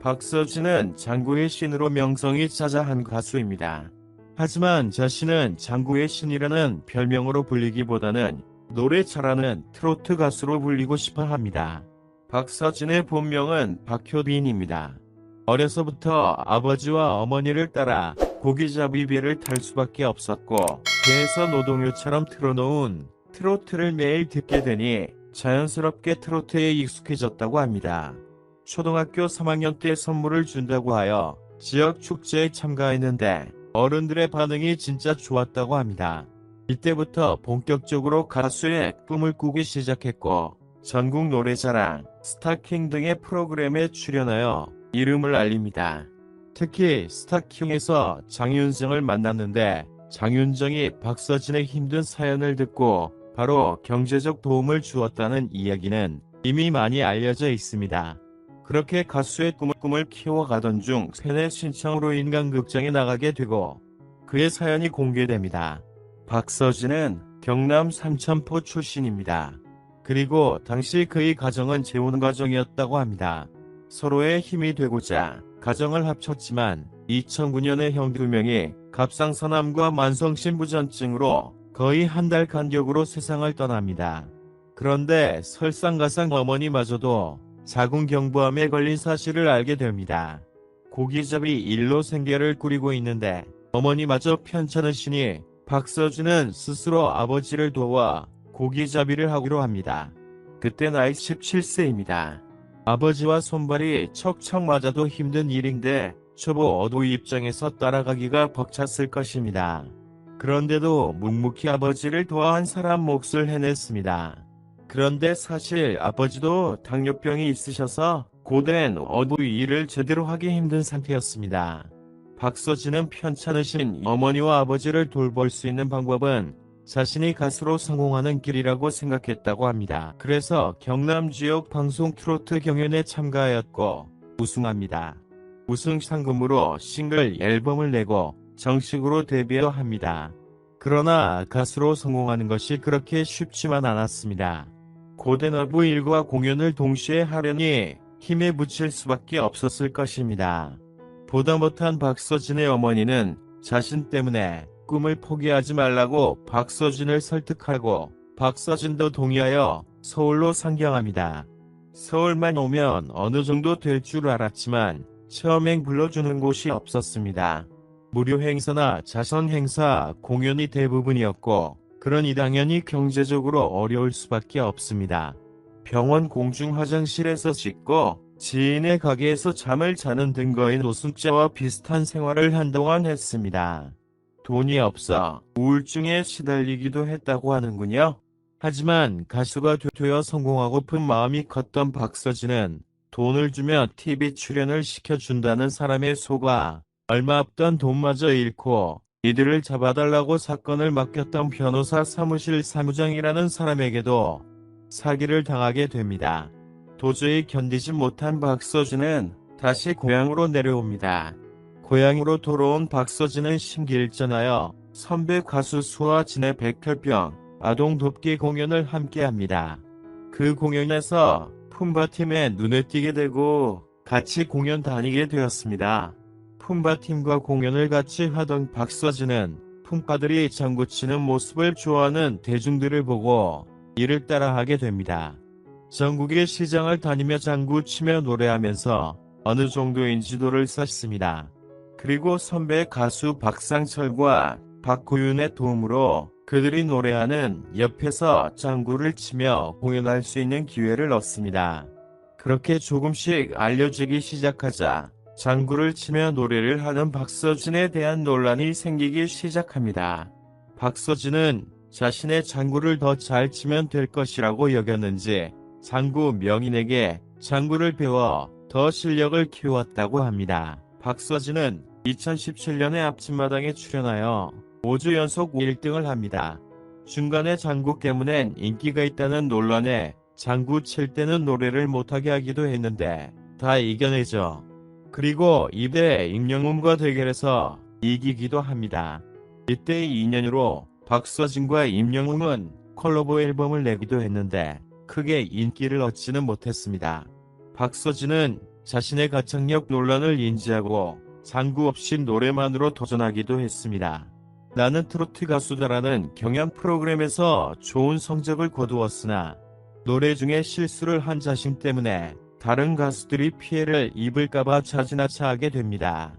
박서진은 장구의 신으로 명성이 자자한 가수입니다. 하지만 자신은 장구의 신이라는 별명으로 불리기보다는 노래 잘하는 트로트 가수로 불리고 싶어 합니다. 박서진의 본명은 박효빈입니다. 어려서부터 아버지와 어머니를 따라 고기잡이 배를 탈 수밖에 없었고 배에서 노동요처럼 틀어놓은 트로트를 매일 듣게 되니 자연스럽게 트로트에 익숙해졌다고 합니다. 초등학교 3학년 때 선물을 준다고 하여 지역 축제에 참가했는데 어른들의 반응이 진짜 좋았다고 합니다. 이때부터 본격적으로 가수의 꿈을 꾸기 시작했고 전국 노래자랑, 스타킹 등의 프로그램에 출연하여 이름을 알립니다. 특히 스타킹에서 장윤정을 만났는데 장윤정이 박서진의 힘든 사연을 듣고 바로 경제적 도움을 주었다는 이야기는 이미 많이 알려져 있습니다. 그렇게 가수의 꿈을 키워가던 중 팬의 신청으로 인간극장에 나가게 되고 그의 사연이 공개됩니다. 박서진은 경남 삼천포 출신입니다. 그리고 당시 그의 가정은 재혼 가정이었다고 합니다. 서로의 힘이 되고자 가정을 합쳤지만 2009년에 형 2명이 갑상선암과 만성신부전증으로 거의 한 달 간격으로 세상을 떠납니다. 그런데 설상가상 어머니마저도 자궁경부암에 걸린 사실을 알게 됩니다. 고기잡이 일로 생계를 꾸리고 있는데 어머니마저 편찮으시니 박서진은 스스로 아버지를 도와 고기잡이를 하기로 합니다. 그때 나이 17세입니다. 아버지와 손발이 척척 맞아도 힘든 일인데 초보 어도의 입장에서 따라가기가 벅찼을 것입니다. 그런데도 묵묵히 아버지를 도와 한 사람 몫을 해냈습니다. 그런데 사실 아버지도 당뇨병이 있으셔서 고된 어도의 일을 제대로 하기 힘든 상태였습니다. 박서진은 편찮으신 어머니와 아버지를 돌볼 수 있는 방법은 자신이 가수로 성공하는 길이라고 생각했다고 합니다. 그래서 경남 지역 방송 트로트 경연에 참가하였고 우승합니다. 우승 상금으로 싱글 앨범을 내고 정식으로 데뷔합니다. 그러나 가수로 성공하는 것이 그렇게 쉽지만 않았습니다. 고된 어부 일과 공연을 동시에 하려니 힘에 부칠 수밖에 없었을 것입니다. 보다 못한 박서진의 어머니는 자신 때문에 꿈을 포기하지 말라고 박서진을 설득하고 박서진도 동의하여 서울로 상경합니다. 서울만 오면 어느 정도 될 줄 알았지만 처음엔 불러주는 곳이 없었습니다. 무료 행사나 자선 행사, 공연이 대부분이었고 그러니 당연히 경제적으로 어려울 수밖에 없습니다. 병원 공중 화장실에서 씻고 지인의 가게에서 잠을 자는 등거의 노숙자와 비슷한 생활을 한동안 했습니다. 돈이 없어 우울증에 시달리기도 했다고 하는군요. 하지만 가수가 되어 성공하고픈 마음이 컸던 박서진은 돈을 주며 TV 출연을 시켜준다는 사람에 속아 얼마 없던 돈마저 잃고 이들을 잡아달라고 사건을 맡겼던 변호사 사무실 사무장이라는 사람에게도 사기를 당하게 됩니다. 도저히 견디지 못한 박서진은 다시 고향으로 내려옵니다. 고향으로 돌아온 박서진은 심기일전하여 선배 가수 수아진의 백혈병 아동 돕기 공연을 함께합니다. 그 공연에서 품바팀의 눈에 띄게 되고 같이 공연 다니게 되었습니다. 품바팀과 공연을 같이 하던 박서진은 품바들이 장구치는 모습을 좋아하는 대중들을 보고 이를 따라하게 됩니다. 전국의 시장을 다니며 장구치며 노래하면서 어느 정도 인지도를 쌓습니다. 그리고 선배 가수 박상철과 박고윤의 도움으로 그들이 노래하는 옆에서 장구를 치며 공연할 수 있는 기회를 얻습니다. 그렇게 조금씩 알려지기 시작하자 장구를 치며 노래를 하는 박서진에 대한 논란이 생기기 시작합니다. 박서진은 자신의 장구를 더 잘 치면 될 것이라고 여겼는지 장구 명인에게 장구를 배워 더 실력을 키웠다고 합니다. 박서진은 2017년에 앞집마당에 출연하여 5주 연속 1등을 합니다. 중간에 장구 때문엔 인기가 있다는 논란에 장구 칠 때는 노래를 못하게 하기도 했는데 다 이겨내죠. 그리고 2대 임영웅과 대결해서 이기기도 합니다. 이때의 인연으로 박서진과 임영웅은 콜라보 앨범을 내기도 했는데 크게 인기를 얻지는 못했습니다. 박서진은 자신의 가창력 논란을 인지하고 장구 없이 노래만으로 도전하기도 했습니다. 나는 트로트 가수다라는 경연 프로그램에서 좋은 성적을 거두었으나 노래 중에 실수를 한 자신 때문에 다른 가수들이 피해를 입을까봐 자진하차하게 됩니다.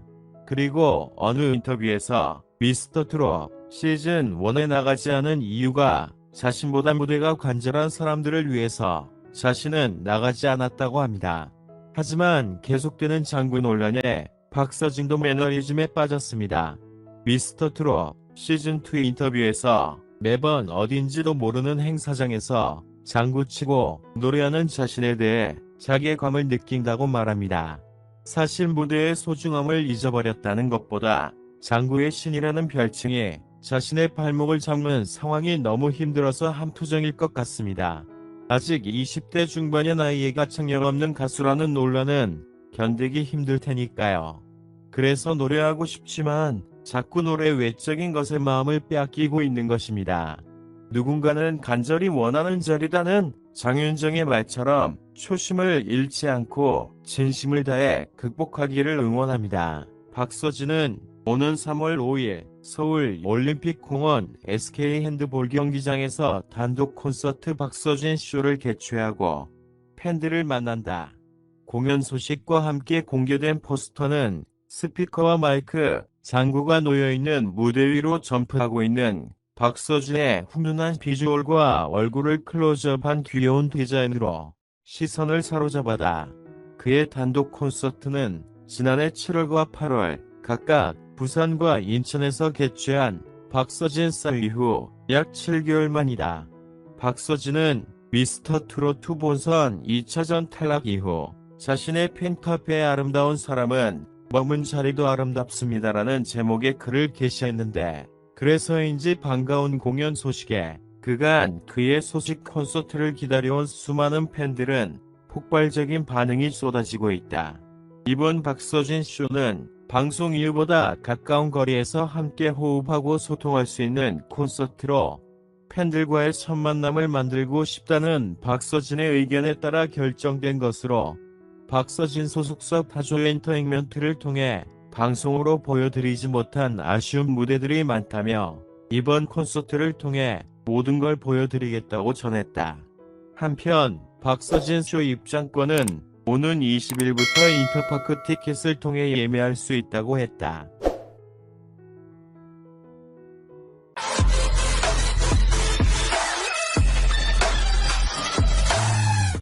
그리고 어느 인터뷰에서 미스터 트롯 시즌 1에 나가지 않은 이유가 자신보다 무대가 간절한 사람들을 위해서 자신은 나가지 않았다고 합니다. 하지만 계속되는 장구 논란에 박서진도 매너리즘에 빠졌습니다. 미스터 트롯 시즌2 인터뷰에서 매번 어딘지도 모르는 행사장에서 장구치고 노래하는 자신에 대해 자괴감을 느낀다고 말합니다. 사실 무대의 소중함을 잊어버렸다는 것보다 장구의 신이라는 별칭이 자신의 발목을 잡는 상황이 너무 힘들어서 함투정일 것 같습니다. 아직 20대 중반의 나이에 가창력 없는 가수라는 논란은 견디기 힘들 테니까요. 그래서 노래하고 싶지만 자꾸 노래 외적인 것에 마음을 빼앗기고 있는 것입니다. 누군가는 간절히 원하는 자리다는 장윤정의 말처럼 초심을 잃지 않고 진심을 다해 극복하기를 응원합니다. 박서진은 오는 3월 5일 서울 올림픽공원 SK 핸드볼 경기장에서 단독 콘서트 박서진 쇼를 개최하고 팬들을 만난다. 공연 소식과 함께 공개된 포스터는 스피커와 마이크, 장구가 놓여있는 무대 위로 점프하고 있는 박서진의 훈훈한 비주얼과 얼굴을 클로즈업한 귀여운 디자인으로 시선을 사로잡았다. 그의 단독 콘서트는 지난해 7월과 8월 각각 부산과 인천에서 개최한 박서진 싸 이후 약 7개월 만이다. 박서진은 미스터 트롯 본선 2차전 탈락 이후 자신의 팬카페에 아름다운 사람은 머문 자리도 아름답습니다라는 제목의 글을 게시했는데 그래서인지 반가운 공연 소식에 그간 그의 소식 콘서트를 기다려온 수많은 팬들은 폭발적인 반응이 쏟아지고 있다. 이번 박서진 쇼는 방송 이후보다 가까운 거리에서 함께 호흡하고 소통할 수 있는 콘서트로 팬들과의 첫 만남을 만들고 싶다는 박서진의 의견에 따라 결정된 것으로 박서진 소속사 타조 엔터테인먼트를 통해 방송으로 보여드리지 못한 아쉬운 무대들이 많다며 이번 콘서트를 통해 모든 걸 보여드리겠다고 전했다. 한편 박서진 쇼 입장권은 오는 20일부터 인터파크 티켓을 통해 예매할 수 있다고 했다.